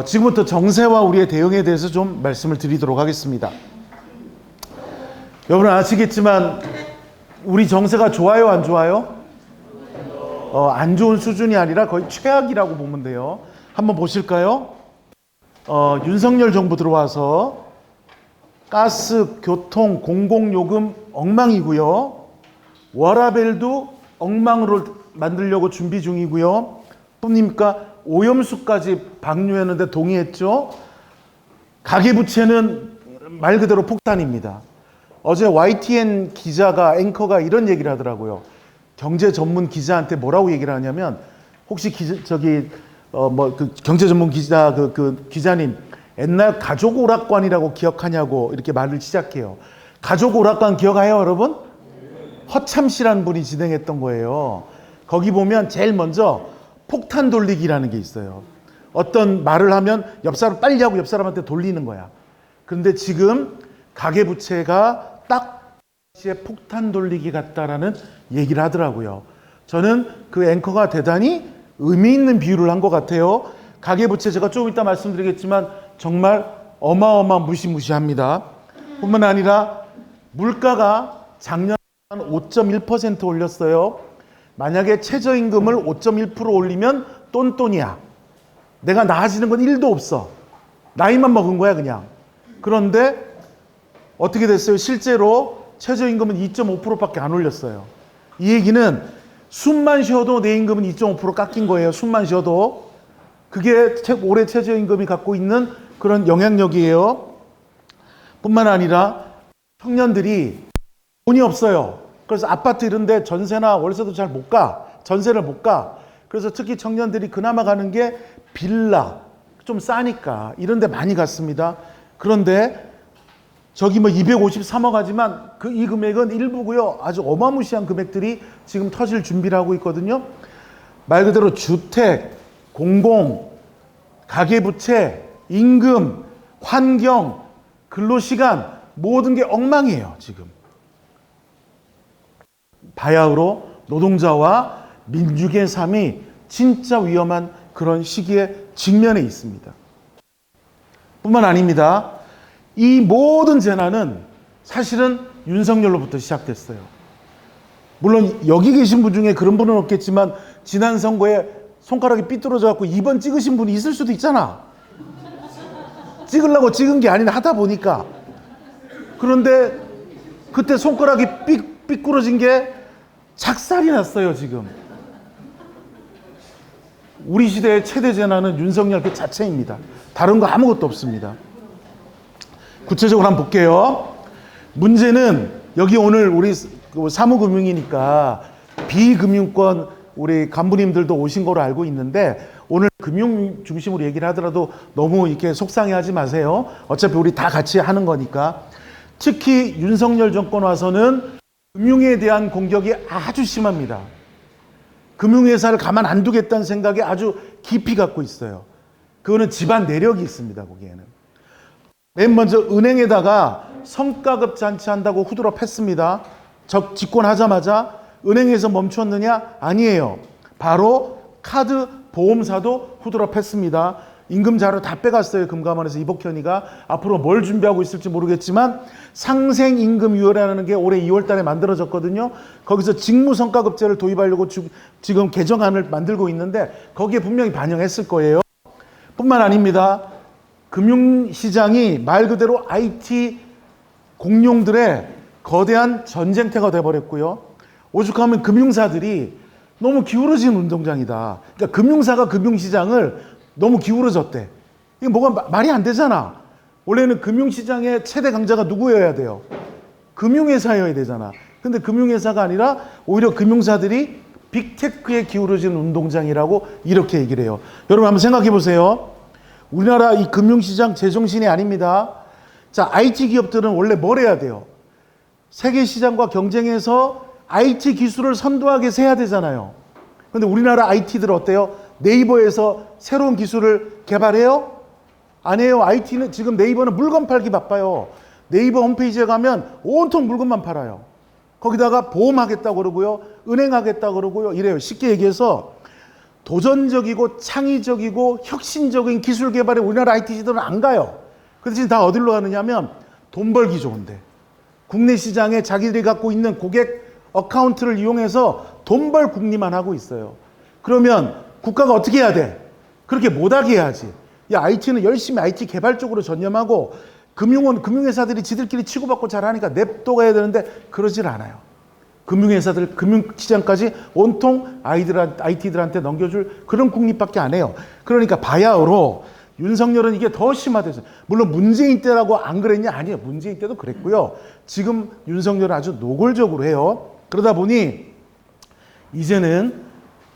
지금부터 정세와 우리의 대응에 대해서 좀 말씀을 드리도록 하겠습니다. 여러분 아시겠지만 우리 정세가 좋아요, 안 좋아요? 안 좋은 수준이 아니라 거의 최악이라고 보면 돼요. 한번 보실까요? 윤석열 정부 들어와서 가스, 교통, 공공요금 엉망이고요. 워라밸도 엉망으로 만들려고 준비 중이고요. 뿐입니까? 오염수까지 방류했는데 동의했죠. 가계부채는 말 그대로 폭탄입니다. 어제 YTN 기자가, 앵커가 이런 얘기를 하더라고요. 경제 전문 기자한테 뭐라고 얘기를 하냐면, 혹시 경제 전문 기자 기자님 옛날 가족 오락관이라고 기억하냐고 이렇게 말을 시작해요. 가족 오락관 기억해요, 여러분? 허참 씨라는 분이 진행했던 거예요. 거기 보면 제일 먼저 폭탄 돌리기라는 게 있어요. 어떤 말을 하면 옆 사람 빨리 하고 옆 사람한테 돌리는 거야. 그런데 지금 가계부채가 딱 폭탄 돌리기 같다라는 얘기를 하더라고요. 저는 그 앵커가 대단히 의미 있는 비유를 한 것 같아요. 가계부채 제가 조금 이따 말씀드리겠지만 정말 무시무시합니다. 뿐만 아니라 물가가 작년 5.1% 올렸어요. 만약에 최저임금을 5.1% 올리면 똔똔이야. 내가 나아지는 건 1도 없어. 나이만 먹은 거야 그냥. 그런데 어떻게 됐어요? 실제로 최저임금은 2.5%밖에 안 올렸어요. 이 얘기는 숨만 쉬어도 내 임금은 2.5% 깎인 거예요. 숨만 쉬어도. 그게 올해 최저임금이 갖고 있는 그런 영향력이에요. 뿐만 아니라 청년들이 돈이 없어요. 그래서 아파트 이런 데 전세나 월세도 잘 못 가. 전세를 못 가. 그래서 특히 청년들이 그나마 가는 게 빌라, 좀 싸니까 이런 데 많이 갔습니다. 그런데 저기 253억 하지만 이 금액은 일부고요. 아주 어마무시한 금액들이 지금 터질 준비를 하고 있거든요. 말 그대로 주택, 공공, 가계부채, 임금, 환경, 근로시간 모든 게 엉망이에요, 지금. 바야흐로 노동자와 민중의 삶이 진짜 위험한 그런 시기에 직면해 있습니다. 뿐만 아닙니다. 이 모든 재난은 사실은 윤석열로부터 시작됐어요. 물론 여기 계신 분 중에 그런 분은 없겠지만 지난 선거에 손가락이 삐뚤어져 갖고 2번 찍으신 분이 있을 수도 있잖아. 찍으려고 찍은 게 아니라 하다 보니까. 그런데 그때 손가락이 삐뚤어진 게 작살이 났어요, 지금. 우리 시대의 최대 재난은 윤석열 그 자체입니다. 다른 거 아무것도 없습니다. 구체적으로 한번 볼게요. 문제는 여기 오늘 우리 사무금융이니까 비금융권 우리 간부님들도 오신 거로 알고 있는데 오늘 금융 중심으로 얘기를 하더라도 너무 이렇게 속상해하지 마세요. 어차피 우리 다 같이 하는 거니까. 특히 윤석열 정권 와서는 금융에 대한 공격이 아주 심합니다. 금융회사를 가만 안 두겠다는 생각에 아주 깊이 갖고 있어요. 그거는 집안 내력이 있습니다, 거기에는. 맨 먼저 은행에다가 성과급 잔치한다고 후드러 팼습니다. 집권하자마자 은행에서 멈췄느냐? 아니에요. 바로 카드 보험사도 후드러 팼습니다. 임금 자료 다 빼갔어요. 금감원에서 이복현이가. 앞으로 뭘 준비하고 있을지 모르겠지만 상생임금위원회라는 게 올해 2월 달에 만들어졌거든요. 거기서 직무성과급제를 도입하려고 지금 개정안을 만들고 있는데 거기에 분명히 반영했을 거예요. 뿐만 아닙니다. 금융시장이 말 그대로 IT 공룡들의 거대한 전쟁터가 돼버렸고요. 오죽하면 금융사들이 너무 기울어진 운동장이다. 그러니까 금융사가 금융시장을 너무 기울어졌대. 이게 뭐가 말이 안 되잖아. 원래는 금융시장의 최대 강자가 누구여야 돼요? 금융회사여야 되잖아. 근데 금융회사가 아니라 오히려 금융사들이 빅테크에 기울어진 운동장이라고 이렇게 얘기를 해요. 여러분 한번 생각해 보세요. 우리나라 이 금융시장 제정신이 아닙니다. 자, IT 기업들은 원래 뭘 해야 돼요? 세계 시장과 경쟁해서 IT 기술을 선도하게 해야 되잖아요. 근데 우리나라 IT들 어때요? 네이버에서 새로운 기술을 개발해요? 안 해요. IT는 지금 네이버는 물건 팔기 바빠요. 네이버 홈페이지에 가면 온통 물건만 팔아요. 거기다가 보험하겠다고 그러고요. 은행하겠다고 그러고요. 이래요. 쉽게 얘기해서 도전적이고 창의적이고 혁신적인 기술 개발에 우리나라 IT지들은 안 가요. 그 대신 다 어디로 가느냐면 돈 벌기 좋은데, 국내 시장에 자기들이 갖고 있는 고객 어카운트를 이용해서 돈 벌 궁리만 하고 있어요. 그러면 국가가 어떻게 해야 돼? 그렇게 못하게 해야지. 야, IT는 열심히 IT 개발 쪽으로 전념하고 금융회사들이 지들끼리 치고받고 잘하니까 냅둬가야 되는데 그러질 않아요. 금융회사들, 금융시장까지 온통 IT들한테 넘겨줄 그런 국립밖에 안 해요. 그러니까 바야흐로 윤석열은 이게 더 심화돼서, 물론 문재인 때라고 안 그랬냐? 아니에요. 문재인 때도 그랬고요. 지금 윤석열은 아주 노골적으로 해요. 그러다 보니 이제는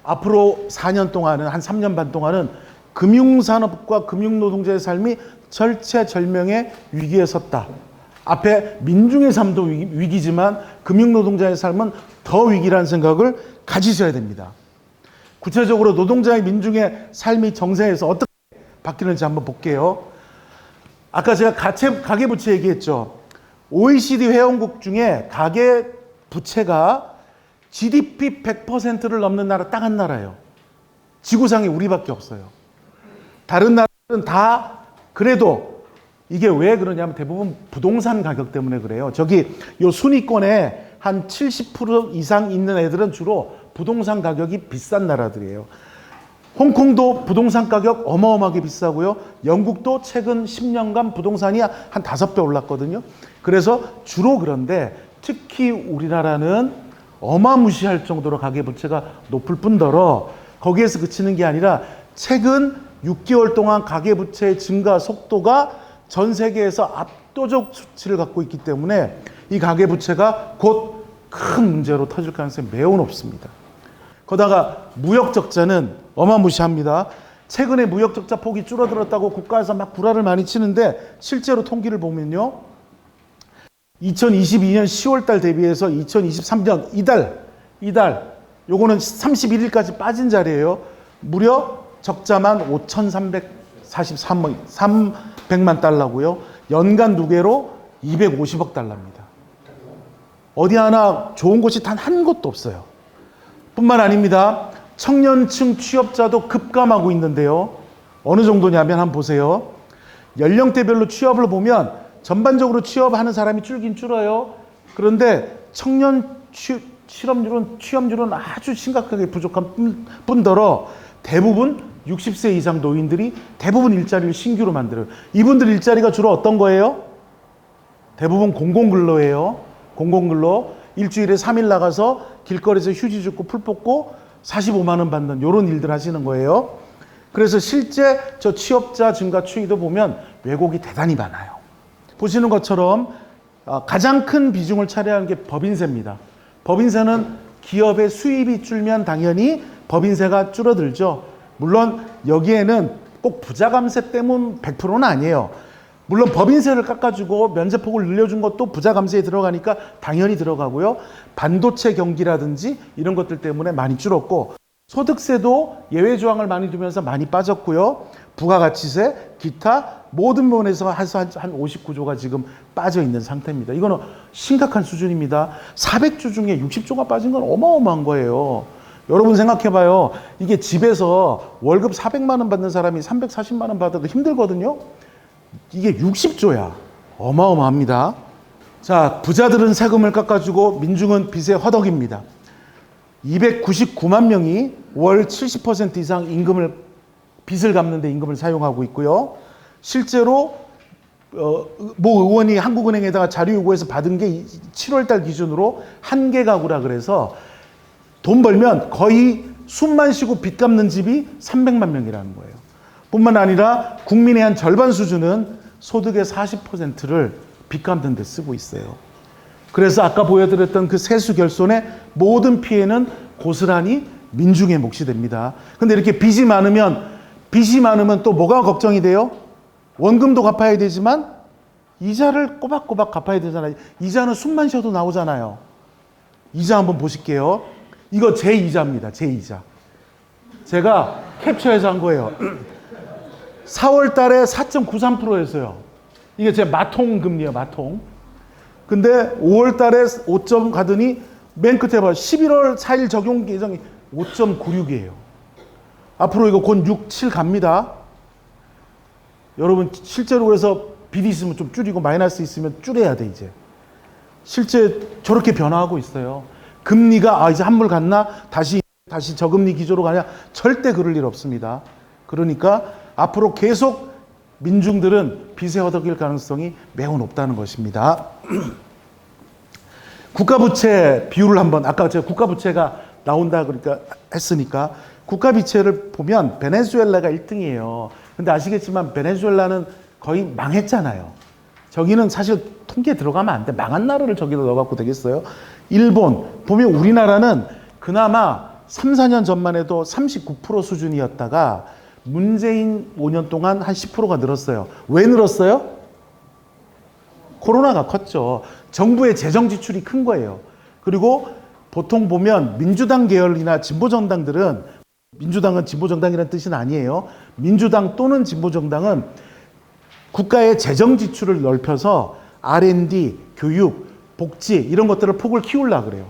앞으로 4년 동안은, 한 3년 반 동안은 금융산업과 금융노동자의 삶이 절체절명의 위기에 섰다. 앞에 민중의 삶도 위기지만 금융노동자의 삶은 더 위기라는 생각을 가지셔야 됩니다. 구체적으로 노동자의 민중의 삶이 정세에서 어떻게 바뀌는지 한번 볼게요. 아까 제가 가계부채 얘기했죠. OECD 회원국 중에 가계부채가 GDP 100%를 넘는 나라 딱 한 나라예요. 지구상에 우리밖에 없어요. 다른 나라들은 다 그래도, 이게 왜 그러냐면 대부분 부동산 가격 때문에 그래요. 저기 요 순위권에 한 70% 이상 있는 애들은 주로 부동산 가격이 비싼 나라들이에요. 홍콩도 부동산 가격 어마어마하게 비싸고요. 영국도 최근 10년간 부동산이 한 5배 올랐거든요. 그래서 주로 그런데 특히 우리나라는 어마무시할 정도로 가계부채가 높을 뿐더러 거기에서 그치는 게 아니라 최근 6개월 동안 가계부채의 증가 속도가 전 세계에서 압도적 수치를 갖고 있기 때문에 이 가계부채가 곧 큰 문제로 터질 가능성이 매우 높습니다. 거다가 무역적자는 어마무시합니다. 최근에 무역적자 폭이 줄어들었다고 국가에서 막 구라를 많이 치는데 실제로 통계를 보면요, 2022년 10월달 대비해서 2023년 이달 요거는 31일까지 빠진 자리예요. 무려 적자만 5,343만 달러고요. 연간 누계로 250억 달러입니다. 어디 하나 좋은 곳이 단 한 곳도 없어요. 뿐만 아닙니다. 청년층 취업자도 급감하고 있는데요. 어느 정도냐면 한번 보세요. 연령대별로 취업을 보면 전반적으로 취업하는 사람이 줄긴 줄어요. 그런데 청년 취업률은 아주 심각하게 부족한 뿐더러 대부분 60세 이상 노인들이 대부분 일자리를 신규로 만들어요. 이분들 일자리가 주로 어떤 거예요? 대부분 공공근로예요. 공공근로. 일주일에 3일 나가서 길거리에서 휴지 줍고 풀 뽑고 45만 원 받는 이런 일들 하시는 거예요. 그래서 실제 저 취업자 증가 추이도 보면 왜곡이 대단히 많아요. 보시는 것처럼 가장 큰 비중을 차지하는 게 법인세입니다. 법인세는 기업의 수입이 줄면 당연히 법인세가 줄어들죠. 물론 여기에는 꼭 부자 감세 때문 100%는 아니에요. 물론 법인세를 깎아주고 면제폭을 늘려준 것도 부자 감세에 들어가니까 당연히 들어가고요. 반도체 경기라든지 이런 것들 때문에 많이 줄었고, 소득세도 예외 조항을 많이 두면서 많이 빠졌고요. 부가가치세, 기타 모든 면에서 한 59조가 지금 빠져 있는 상태입니다. 이거는 심각한 수준입니다. 400조 중에 60조가 빠진 건 어마어마한 거예요. 여러분 생각해봐요. 이게 집에서 월급 400만 원 받는 사람이 340만 원 받아도 힘들거든요. 이게 60조야. 어마어마합니다. 자, 부자들은 세금을 깎아주고 민중은 빚에 허덕입니다. 299만 명이 월 70% 이상 빚을 갚는 데 임금을 사용하고 있고요. 실제로 모 의원이 한국은행에다가 자료 요구해서 받은 게 7월달 기준으로 한개 가구라 그래서 돈 벌면 거의 숨만 쉬고 빚 갚는 집이 300만 명이라는 거예요. 뿐만 아니라 국민의 한 절반 수준은 소득의 40%를 빚 갚는 데 쓰고 있어요. 그래서 아까 보여드렸던 그 세수 결손의 모든 피해는 고스란히 민중의 몫이 됩니다. 근데 이렇게 빚이 많으면 또 뭐가 걱정이 돼요? 원금도 갚아야 되지만 이자를 꼬박꼬박 갚아야 되잖아요. 이자는 숨만 쉬어도 나오잖아요. 이자 한번 보실게요. 이거 제 이자입니다. 제 이자. 제가 캡처해서 한 거예요. 4월 달에 4.93%였어요. 이게 제 마통 금리예요, 마통. 근데 5월 달에 5점 가더니 맨 끝에 봐. 11월 4일 적용 예정이 5.96이에요. 앞으로 이거 곧 6, 7 갑니다. 여러분 실제로 그래서 빚이 있으면 좀 줄이고 마이너스 있으면 줄여야 돼 이제. 실제 저렇게 변화하고 있어요. 금리가 이제 한물 갔나? 다시 저금리 기조로 가냐? 절대 그럴 일 없습니다. 그러니까 앞으로 계속 민중들은 빚에 허덕일 가능성이 매우 높다는 것입니다. 국가부채 비율을 한번, 아까 제가 국가부채가 나온다 그러니까 했으니까 국가부채를 보면 베네수엘라가 1등이에요. 근데 아시겠지만 베네수엘라는 거의 망했잖아요. 저기는 사실 통계에 들어가면 안 돼. 망한 나라를 저기다 넣어갖고 되겠어요? 일본 보면 우리나라는 그나마 3, 4년 전만 해도 39% 수준이었다가 문재인 5년 동안 한 10%가 늘었어요. 왜 늘었어요? 코로나가 컸죠. 정부의 재정 지출이 큰 거예요. 그리고 보통 보면 민주당 계열이나 진보정당들은, 민주당은 진보정당이라는 뜻은 아니에요. 민주당 또는 진보정당은 국가의 재정 지출을 넓혀서 R&D, 교육, 복지 이런 것들을 폭을 키우려고 그래요.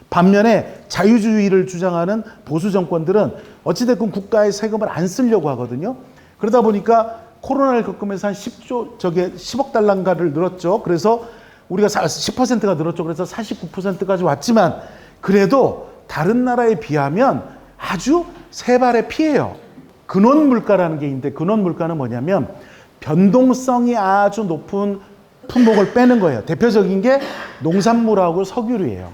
반면에 자유주의를 주장하는 보수 정권들은 어찌됐건 국가의 세금을 안 쓰려고 하거든요. 그러다 보니까 코로나를 겪으면서 한 10억 달러인가를 늘었죠. 그래서 우리가 10%가 늘었죠. 그래서 49%까지 왔지만 그래도 다른 나라에 비하면 아주 세 발의 피해요. 근원 물가라는 게 있는데 근원 물가는 뭐냐면 변동성이 아주 높은 품목을 빼는 거예요. 대표적인 게 농산물하고 석유류예요.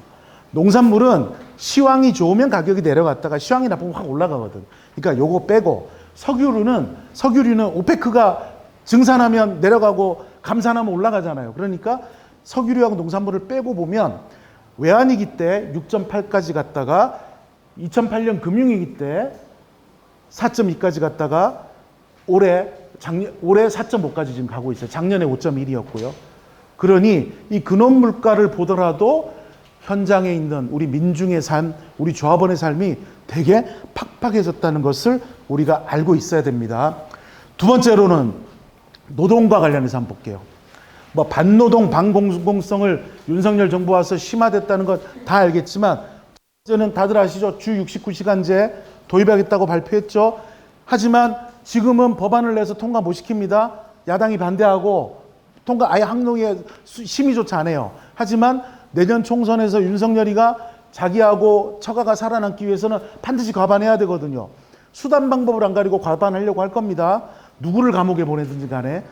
농산물은 시황이 좋으면 가격이 내려갔다가 시황이 나쁘면 확 올라가거든. 그러니까 요거 빼고 석유류는 오페크가 증산하면 내려가고 감산하면 올라가잖아요. 그러니까 석유류하고 농산물을 빼고 보면 외환위기 때 6.8까지 갔다가 2008년 금융위기 때 4.2까지 갔다가 올해 4.5까지 지금 가고 있어요. 작년에 5.1이었고요. 그러니 이 근원 물가를 보더라도 현장에 있는 우리 민중의 삶, 우리 조합원의 삶이 되게 팍팍해졌다는 것을 우리가 알고 있어야 됩니다. 두 번째로는 노동과 관련해서 한번 볼게요. 뭐 반노동, 반공공성을 윤석열 정부 와서 심화됐다는 것 다 알겠지만 이제는 다들 아시죠? 주 69시간제 도입하겠다고 발표했죠. 하지만 지금은 법안을 내서 통과 못 시킵니다. 야당이 반대하고 통과 아예 항목에 심의조차 안 해요. 하지만 내년 총선에서 윤석열이가 자기하고 처가가 살아남기 위해서는 반드시 과반해야 되거든요. 수단 방법을 안 가리고 과반하려고 할 겁니다. 누구를 감옥에 보내든지 간에.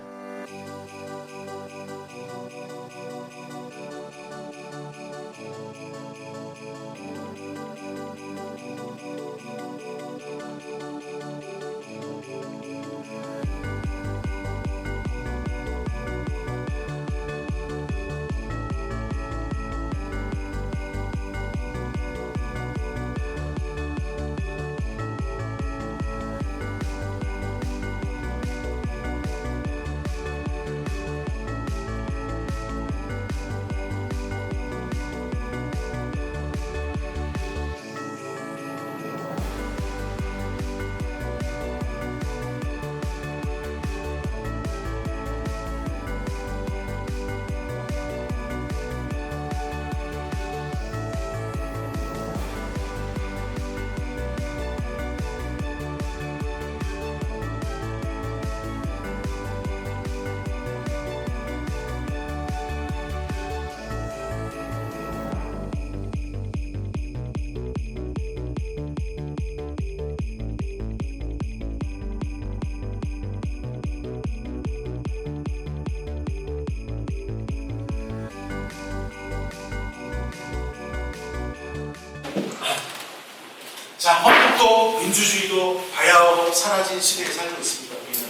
자, 헌법도 민주주의도 바야흐로 사라진 시대에 살고 있습니다. 우리는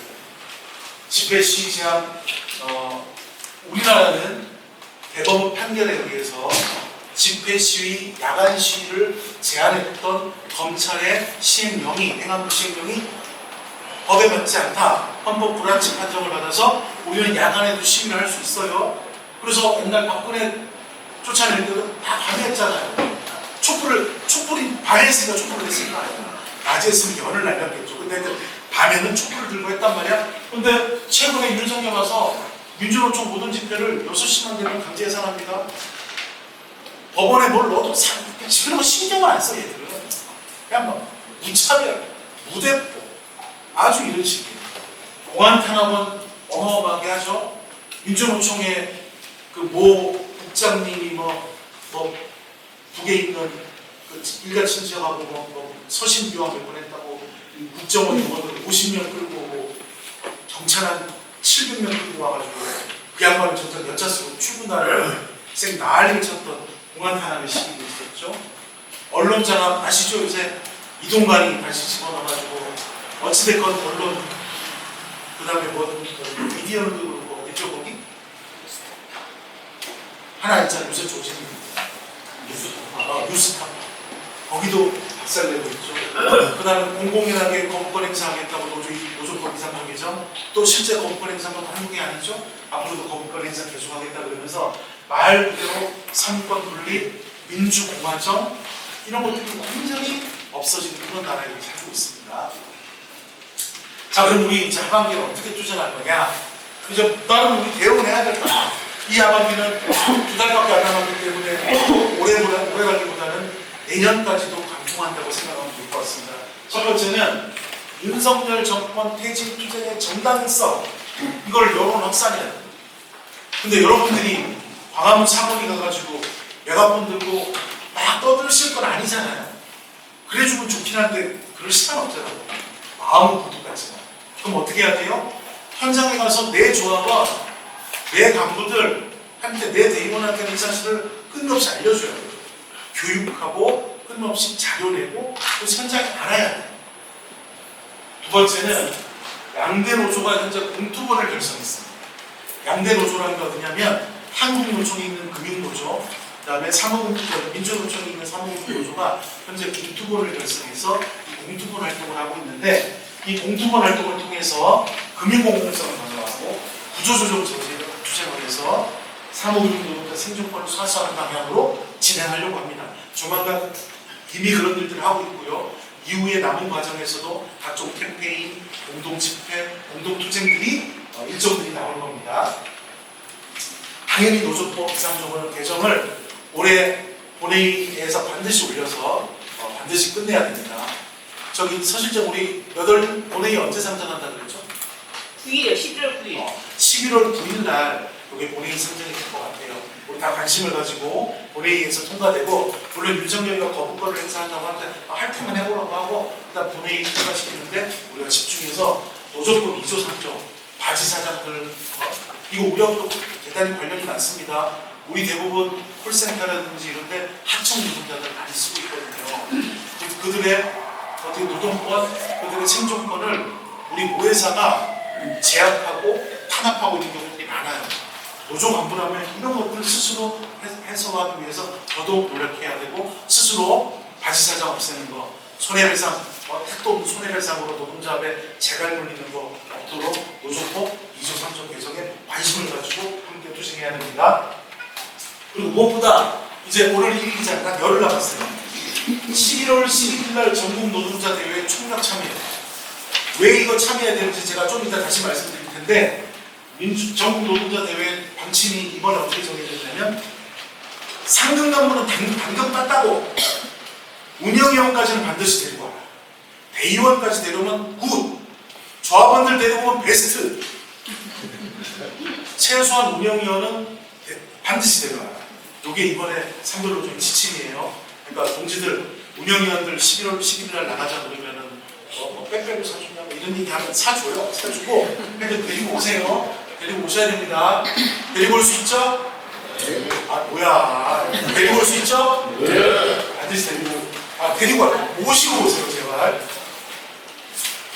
집회 시위 제한, 우리나라는 대법원 판결에 의해서 집회 시위, 야간 시위를 제한했던 검찰의 시행령이, 행안부 시행령이 법에 맞지 않다. 헌법 불합치 판정을 받아서 우리는 야간에도 시위를 할 수 있어요. 그래서 옛날 박근혜 쫓아낼 때도 다 밤에 했잖아요. 촛불이 밤에 했으니까 촛불을 했을까? 낮에 했으면 열을 날렸겠죠. 근데 밤에는 촛불을 들고 했단 말이야. 근데 최근에 윤석열 와서 민주노총 모든 집회를 6시만 되면 강제 해산합니다. 법원에 뭘 넣어도 그런 거 신경을 안 써, 얘들은. 그냥 뭐 무차별. 무대포, 아주 이런 식이에요. 공안 탄압은 어마어마하게 하죠. 민주노총의 그 모 국장님이 뭐 북에 있는 그 일가 친척하고 뭐 서신교환을 보냈다고 국정원 요원을 50명 끌고 오고 경찰 한 700명 끌고 와가지고 그 양반을 전전 여차 쓰고 출근하는 생 난리를 쳤던 공안 탄압의 시기도 있었죠. 언론 장악 아시죠? 요새 이동관이 다시 집어넣어가지고 어찌됐건 언론 그 다음에 뭐 미디어도 그렇고 있죠 거기 하나 있잖아요. 요새 조짐입니다. 뉴스탑 거기도 박살내고 있죠. 그 다음에 공공연하게 거부권 행사하겠다고 노조법 이상 개정 또 실제 거부권 행사는 한두 개 아니죠. 앞으로도 거부권 행사 계속하겠다 그러면서 말 그대로 삼권 분립, 민주공화정 이런 것들이 완전히 없어지는 그런 나라에 살고 있습니다. 자, 그럼 우리 이제 하반기에 어떻게 투자할 거냐? 그저 나는 우리 대응해야 될 거야. 이 하반기는 2달밖에 안 남았기 때문에 오래 가기보다는 내년까지도 강통한다고 생각하면 좋을 것 같습니다. 첫 번째는 윤석열 정권 퇴진 투쟁의 정당성 이걸 여론 확산해야 됩니다. 근데 여러분들이 광화문 사거리 가가지고 메가폰 들고 막 떠들실 건 아니잖아요. 그래주면 좋긴 한데 그럴 시간 없잖아요. 마음은 고독하지만. 그럼 어떻게 해야 돼요? 현장에 가서 내 조합원, 내 간부들한테 내 대의원한테는 이 사실을 끊임없이 알려줘야 돼요. 교육하고 끊임없이 자료 내고 그래서 현장에 알아야 돼요. 두 번째는 양대 노조가 현재 공투본을 결성했습니다. 양대 노조라는 게 어디냐면 한국노총이 있는 금융노조, 그 다음에 민주노총이 있는 사무국노조가 현재 공투본을 결성해서 이 공투본 활동을 하고 있는데 이 공투본 활동을 통해서 금융공공성을 강화하고 구조조정 투쟁을 해서 사무금융노조가 생존권을 사수하는 방향으로 진행하려고 합니다. 조만간 이미 그런 일들을 하고 있고요. 이후에 남은 과정에서도 각종 캠페인, 공동집회, 공동투쟁들이 일정들이 나올 겁니다. 당연히 노조법 비상조건 개정을 올해 본회의에서 반드시 올려서 반드시 끝내야 됩니다. 저기 서실장 우리 본회의 언제 상정한다 그랬죠? 9일이요. 11월 9일. 11월 9일 날 여기 본회의 상정이 될 것 같아요. 우리 다 관심을 가지고 본회의에서 통과되고 물론 윤석열이가 거부권을 행사한다고 하는데 할 테면 해보라고 하고 일단 본회의 통과시키는데 우리가 집중해서 노조법 2조 3조 바지 사장들 이거 우리하고도 대단히 관련이 많습니다. 우리 대부분 콜센터라든지 이런 데 하청 노동자들 많이 쓰고 있거든요. 그들의 어떻게 노동권, 그들의 생존권을 우리 모회사가 제약하고 탄압하고 있는 경우들이 많아요. 노조 간부라면 이런 것들을 스스로 해소하기 위해서 더더욱 노력해야 되고 스스로 바지사장 없애는 거, 손해배상, 택도 없는 손해배상으로 노동자업에 재갈 물리는 거 없도록 노조법 2조 3조 개정에 관심을 가지고 함께 투쟁해야 됩니다. 그리고 무엇보다 이제 오늘 1일이잖아요. 열흘 남았어요. 11월 11일 날 전국 노동자 대회에 총력 참여해요. 왜 이거 참여해야 되는지 제가 좀 이따 다시 말씀드릴 텐데 전국 노동자 대회 방침이 이번에 어떻게 정해졌냐면 상급 간부는 반급 땄다고 운영위원까지는 반드시 데리고 와라. 대의원까지 데려오면 굿. 조합원들 데려오면 베스트. 최소한 운영위원은 반드시 데려와라. 이게 이번에 상근노조의 지침이에요. 그러니까 동지들 운영위원들 11월 11일 날 나가자 그러면은 백백을 사주냐 뭐 이런 얘기 하면 사줘요. 사주고 근데 데리고 오세요. 데리고 오셔야 됩니다. 데리고 올 수 있죠? 네. 아 뭐야? 데리고 올 수 있죠? 네. 반드시 데리고 와. 모시고 오세요 제발.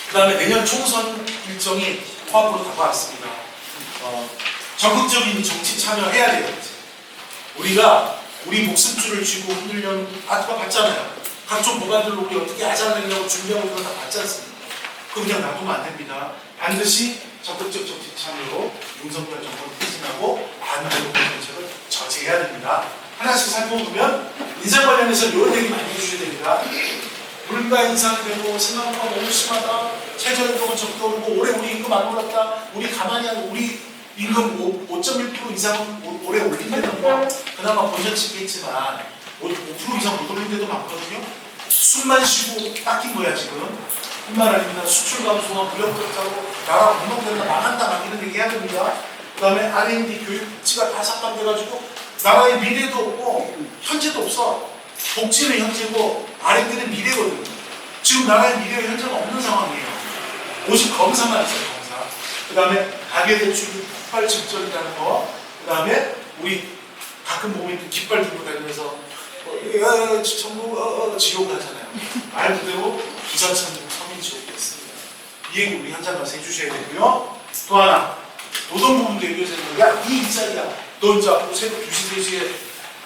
그 다음에 내년 총선 일정이 코앞으로 다가왔습니다. 적극적인 정치 참여해야 돼요. 우리가 우리 목숨줄을 쥐고 흔들려는 아까 봤잖아요. 각종 보관들로 우리 어떻게 하자느냐고 준비하고 있는 거 다 봤지 않습니까? 그거 그냥 놔두면 안 됩니다. 반드시 적극적 정치 참여로 윤석열 정권을 퇴진하고 반대로 정책을 저지해야 됩니다. 하나씩 살펴보면 인사 관련해서 이런 얘기 많이 해주셔야 됩니다. 물가 인상되고 생각보다 너무 심하다. 최저임금은 적도오르고 올해 우리 임금 안 올랐다. 우리 가만히 하고 우리 임금 5.1% 이상은 올해 올린다는 거 그나마 본전치겠지만 5% 이상 못 올린 데도 많거든요. 숨만 쉬고 닦인 거야 지금. 뿐만 아닙니다. 수출 감소와 무역 적자로 나라 공동체가 망한다 막 이런 얘기 해야 됩니다. 그 다음에 R&D 교육지가 다 삭감돼가지고 나라의 미래도 없고 현재도 없어. 복지는 현재고 R&D는 미래거든요. 지금 나라의 미래와 현재가 없는 상황이에요. 오직 검사만 있어요. 검사. 그 다음에 가계대출이 폭발 직전이라는 거. 그 다음에 우리 가끔 보면 깃발 들고 다니면서 천국 지옥을 하잖아요. 말 그대로 부자천국 서민지옥이 됐습니다. 이 얘기 우리 현장 가서 해주셔야 되고요. 또 하나 노동부문도 얘기해야 되는 거야. 이 일자리야. 너 이제 앞으로 새벽 2시 3시에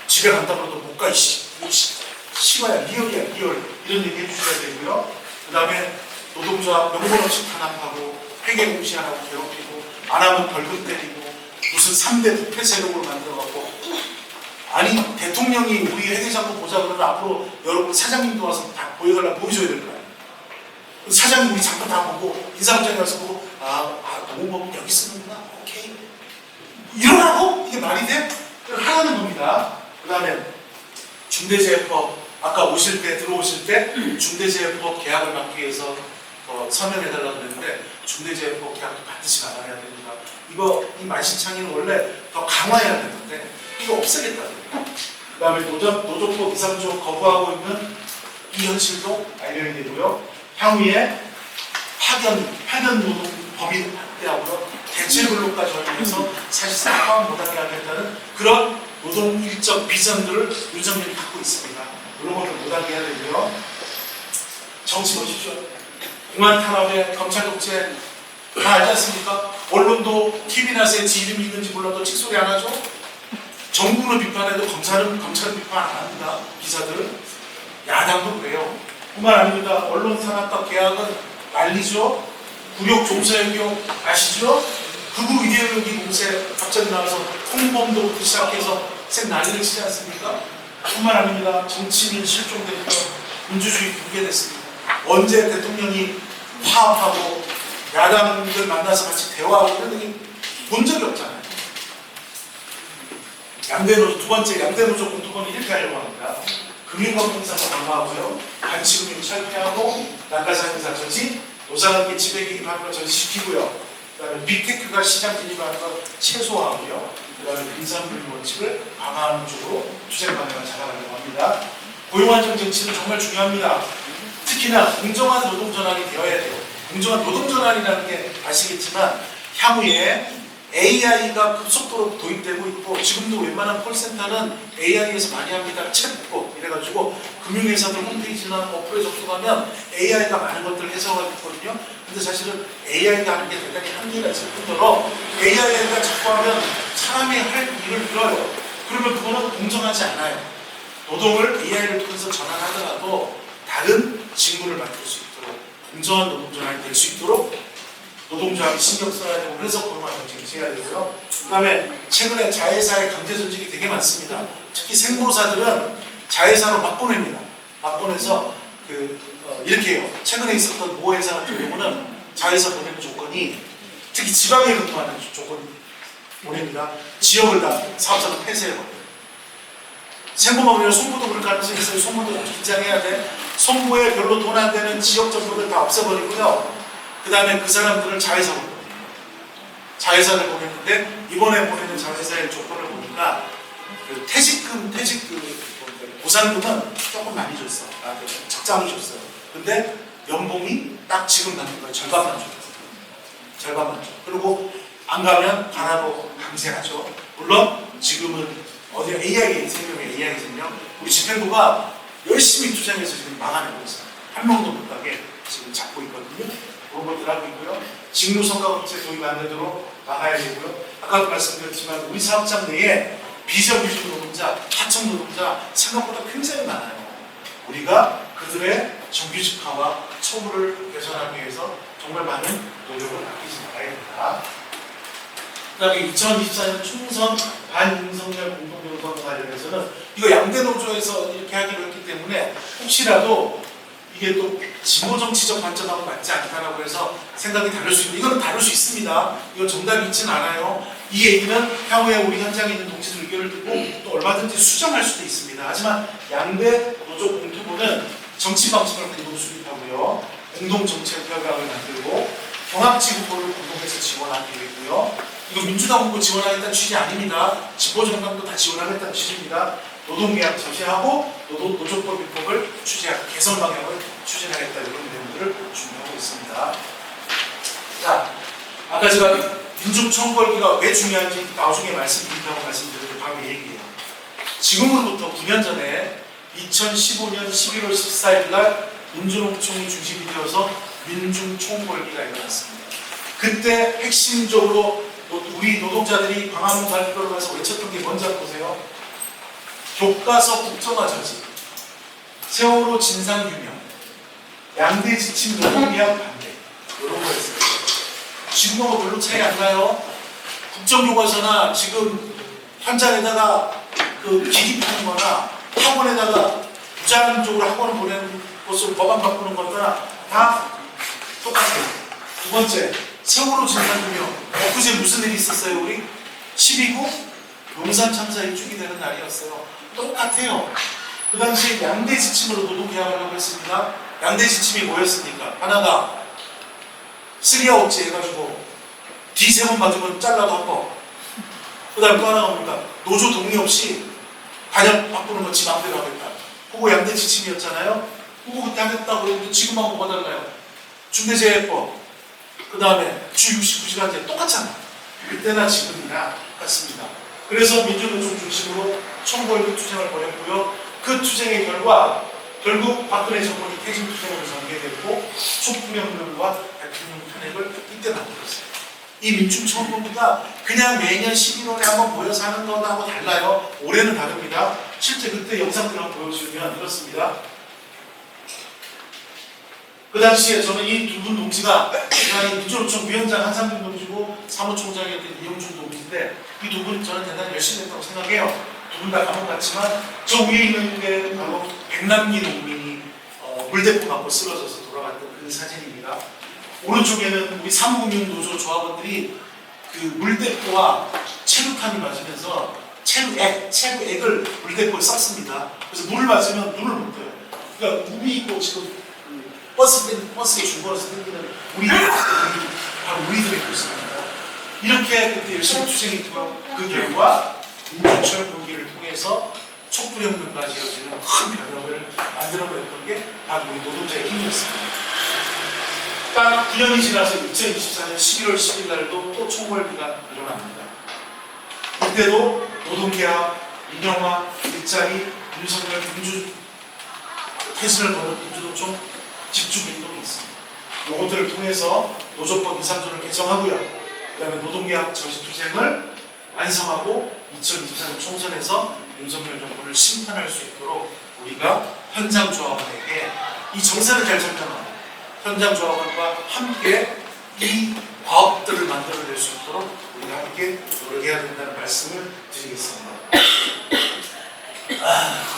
집에 간다고 해도 못 가. 심화야. 리얼이야. 리얼. 이런 얘기 해주셔야 되고요. 그 다음에 노동자 명분 없이 탄압하고 회계 공시 안 하고 괴롭히고 안 하면 벌금 때리고 무슨 3대 부패 세력으로 만들어갖고 아니 대통령이 우리 회계장부 보자 그러면 앞으로 여러분 사장님도 와서 다 보여달라고 보여줘야 될 거야. 사장님 우리 잠깐 다 보고 인사부장이 와서 보고 노무법은 여기 쓰는구나. 오케이. 이러라고? 이게 말이 돼? 하라는 겁니다. 그 다음에 중대재해법 아까 들어오실 때 중대재해법 계약을 받기 위해서 서명해달라고 그랬는데 중대재해법 계약도 반드시 받아야 됩니다. 이 만신창이는 원래 더 강화해야 되는데 이거 없애겠다는 거예요. 그 다음에 노조법 2, 3조 거부하고 있는 이 현실도 알려야 되고요. 향후에 파견 노동 범위를 확대하고요. 대체 근로까지 활용해서 사실상 포함 못하게 하겠다는 그런 노동 일적 비전들을 윤석열이 갖고 있습니다. 그런 것들 못하게 해야 되고요. 정치 보십시오. 공안 탄압에 검찰 독재 다 알지 않습니까? 언론도 TV나서에 지 이름이 있는지 몰라도 칙소리 안 하죠? 정부는 비판해도 검찰은 비판 안 합니다. 기자들은. 야당도 그래요. 뿐만 아닙니다. 언론 산업화 계약은 난리죠. 굴욕 종사유교 아시죠? 극우 이데올로기 공세 갑자기 나와서 홍범도부터 시작해서 생 난리를 치지 않습니까? 뿐만 아닙니다. 정치인 실종되니까 민주주의 붕괴됐습니다. 언제 대통령이 파업하고 야당들 만나서 같이 대화하고 이런 얘기 본 적이 없잖아요. 양대노조, 두 번째 양대노조 공통권을 이렇게 하려고 합니다. 금융거품사서 강화하고요. 반치금융 철폐하고 낙가상행사 저지, 노사관계 지배개입하는 거 저지시키고요. 그 다음에 빅테크가 시장 진입하는 거 최소화하고요. 그 다음에 민산분리 원칙을 강화하는 쪽으로 투쟁 방향을 잡아가려고 합니다. 고용안정 정치는 정말 중요합니다. 특히나 공정한 노동전환이 되어야 돼요. 공정한 노동전환이라는 게 아시겠지만 향후에 AI가 급속도로 도입되고 있고 지금도 웬만한 콜센터는 AI에서 많이 합니다. 챗봇 이래가지고 금융회사들 홈페이지나 어플에 접속하면 AI가 많은 것들을 해석하고 있거든요. 근데 사실은 AI가 하는 게 대단히 한계가 있을 뿐더러 AI가 자꾸 하면 사람이 할 일을 밀어요. 그러면 그거는 공정하지 않아요. 노동을 AI를 통해서 전환하더라도 다른 직무를 맡을 수 있도록 공정한 노동전환이 될 수 있도록 노동조합이 신경 써야 되고 그래서 고용안정 정치해야 되고요. 그 다음에 최근에 자회사의 강제전직이 되게 많습니다. 특히 생보사들은 자회사로 막 보냅니다. 막 보내서 이렇게 해요. 최근에 있었던 모 회사 같은 경우는 자회사 보내는 조건이 특히 지방에 근무하는 조건이 보냅니다. 지역을 다 사업자가 폐쇄해버려요. 생보만 보면 송부도 그럴 가능성이 있어요. 송부도 긴장해야 돼. 송부에 별로 돈 안 되는 지역 정보를 다 없애버리고요. 그 다음에 그 사람들을 자회사로 보내요. 자회사를 보냈는데 이번에 보내는 자회사의 조건을 보니까 퇴직금, 보상금은 조금 많이 줬어. 적당히 줬어요. 근데 연봉이 딱 지금 받는 거예요. 절반만 줬어요. 절반만 줘. 그리고 안 가면 가라고 강제하죠. 물론 지금은 어디 AI 생명에 AI 생명 우리 집행부가 열심히 투쟁해서 지금 막아내고 있어요. 한 명도 못 가게 지금 잡고 있거든요. 그런 것들 하고 있고요. 직무성과급제 도입 안 되도록 막아야 되고요. 아까도 말씀드렸지만 우리 사업장 내에 비정규직 노동자, 하청 노동자 생각보다 굉장히 많아요. 우리가 그들의 정규직화와 처우를 개선하기 위해서 정말 많은 노력을 아끼지 말아야 된다. 그 다음에 2024년 총선 반윤석열 공동대우선거 관련해서는 이거 양대노조에서 이렇게 하기로 했기 때문에 혹시라도 이게 또 진보정치적 관점하고 맞지 않다라고 해서 생각이 다를 수 있는 이거는 다를 수 있습니다. 이건 정답이 있지는 않아요. 이 얘기는 향후에 우리 현장에 있는 동지들 의견을 듣고 또 얼마든지 수정할 수도 있습니다. 하지만 양대 노조 공투부는 정치 방침을 그대로 수립하고요. 공동정책 협약을 만들고 경합지구를 공동해서 지원하는 계획이고요. 이거 민주당 후보 지원하겠다는 취지 아닙니다. 진보정당도 다 지원하겠다는 취지입니다. 노동계약 저지하고 노조법 입법을 추진하고 개선 방향을 추진하겠다 이런 내용들을 준비하고 있습니다. 자, 아까 제가 민중 총궐기가 왜 중요한지 나중에 말씀드린다고 말씀드렸는데 바로 이 얘기예요. 지금으로부터 9년 전에 2015년 11월 14일 날 민주노총이 중심이 되어서 민중 총궐기가 일어났습니다. 그때 핵심적으로 우리 노동자들이 광화문 발표를 가서 외쳤던 게 뭔지 보세요. 교과서 국정화 저지, 세월호 진상규명, 양대 지침 노동계약 반대 이런 거였어요. 지금하고 별로 차이 안 나요. 국정교과서나 지금 현장에다가 그 기기 파는 거나 학원에다가 부자연적으로 학원을 보내는 것으로 법안 바꾸는 거나 다 똑같아요. 두 번째, 세월호 진상규명. 엊그제 무슨 일이 있었어요 우리? 12구 용산 참사 일주기 되는 날이었어요. 똑같아요. 그 당시에 양대 지침으로 노동계약을 하고 했습니다. 양대 지침이 뭐였습니까? 하나가 쓰리아웃제 해가지고 D 세 번 맞으면 잘라도 합법. 그 다음 또 하나가 뭡니까? 노조 동의 없이 단협 바꾸는 거 지 마음대로 하겠다. 그거 양대 지침이었잖아요. 그거 그때 하겠다고 했는데 지금하고 뭐가 달라요? 중대재해법, 그 다음에 주 69시간제 똑같잖아. 그때나 지금이나 똑같습니다. 그래서 민주노총 중심으로 총궐기 투쟁을 벌였고요. 그 투쟁의 결과 결국 박근혜 정권이 퇴진 투쟁으로 전개됐고 촛불혁명과 대통령 탄핵을 이때 만들었어요. 이 민중 총궐기가 그냥 매년 11월에 한번 모여서 하는 거하고 달라요. 올해는 다릅니다. 실제 그때 영상들 한번 보여주시면 이렇습니다. 그 당시에 저는 이 두 분 동지가 민주노총 위원장 한상균 동지고 사무총장이었던 이영준 동지인데 이 두 분 저는 대단히 열심히 했다고 생각해요. 두 분 다 감옥 갔지만 저 위에 있는 게 바로 백남기 농민이 물대포 맞고 쓰러져서 돌아갔던 그 사진입니다. 오른쪽에는 우리 사무금융노조 조합원들이 그 물대포와 체류탄이 맞으면서 체류액을 물대포에 쐈습니다. 그래서 물을 맞으면 눈을 못 떠요. 그러니까 우비 있고 지금 버스에 중고라서 생기는 우리들 바로 우리들의 모습입니다. 이렇게 그때 열심히 투쟁했고요. 그 결과 민주철 공기를 통해서 촛불혁명까지 이어지는 큰 변혁을 만들어버렸던 게 바로 우리 노동자의 힘이었습니다. 딱 9년이 지나서 2024년 11월 10일 날도 또 총궐기가 일어납니다. 이때도 노동계약, 민영화, 일자리, 윤석열 퇴진을 거는 민주노총 집중운동이 있습니다. 이것들을 통해서 노조법 2~3조를 개정하고요. 그 다음에 노동계약 저지투쟁을 완성하고 2024년 총선에서 윤석열 정권을 심판할 수 있도록 우리가 현장 조합원에게 이 정세를 잘 설명하고 현장 조합원과 함께 이 과업들을 만들어낼 수 있도록 우리가 함께 노력해야 된다는 말씀을 드리겠습니다.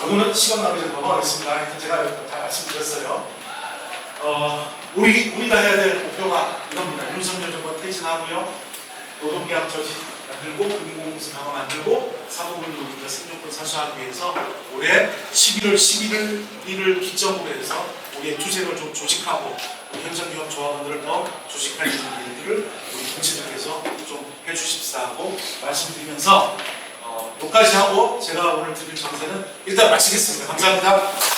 오늘은 시간 낭비 좀 넘어가겠습니다. 제가 다 말씀드렸어요. 우리가 해야 될 목표가 이겁니다. 윤석열 정권 퇴진하고요. 노동계약 저지 만들고 금융공사 강화 만들고 사무금융 우리가 생존권 사수하기 위해서 올해 11월 11일을 기점으로 해서 우리의 투쟁을 좀 조직하고 현장기업 조합원들을 더 조직할 일들을 우리 동지들께서 좀 해주십사 하고 말씀드리면서 여기까지 하고 제가 오늘 드릴 정세는 일단 마치겠습니다. 감사합니다.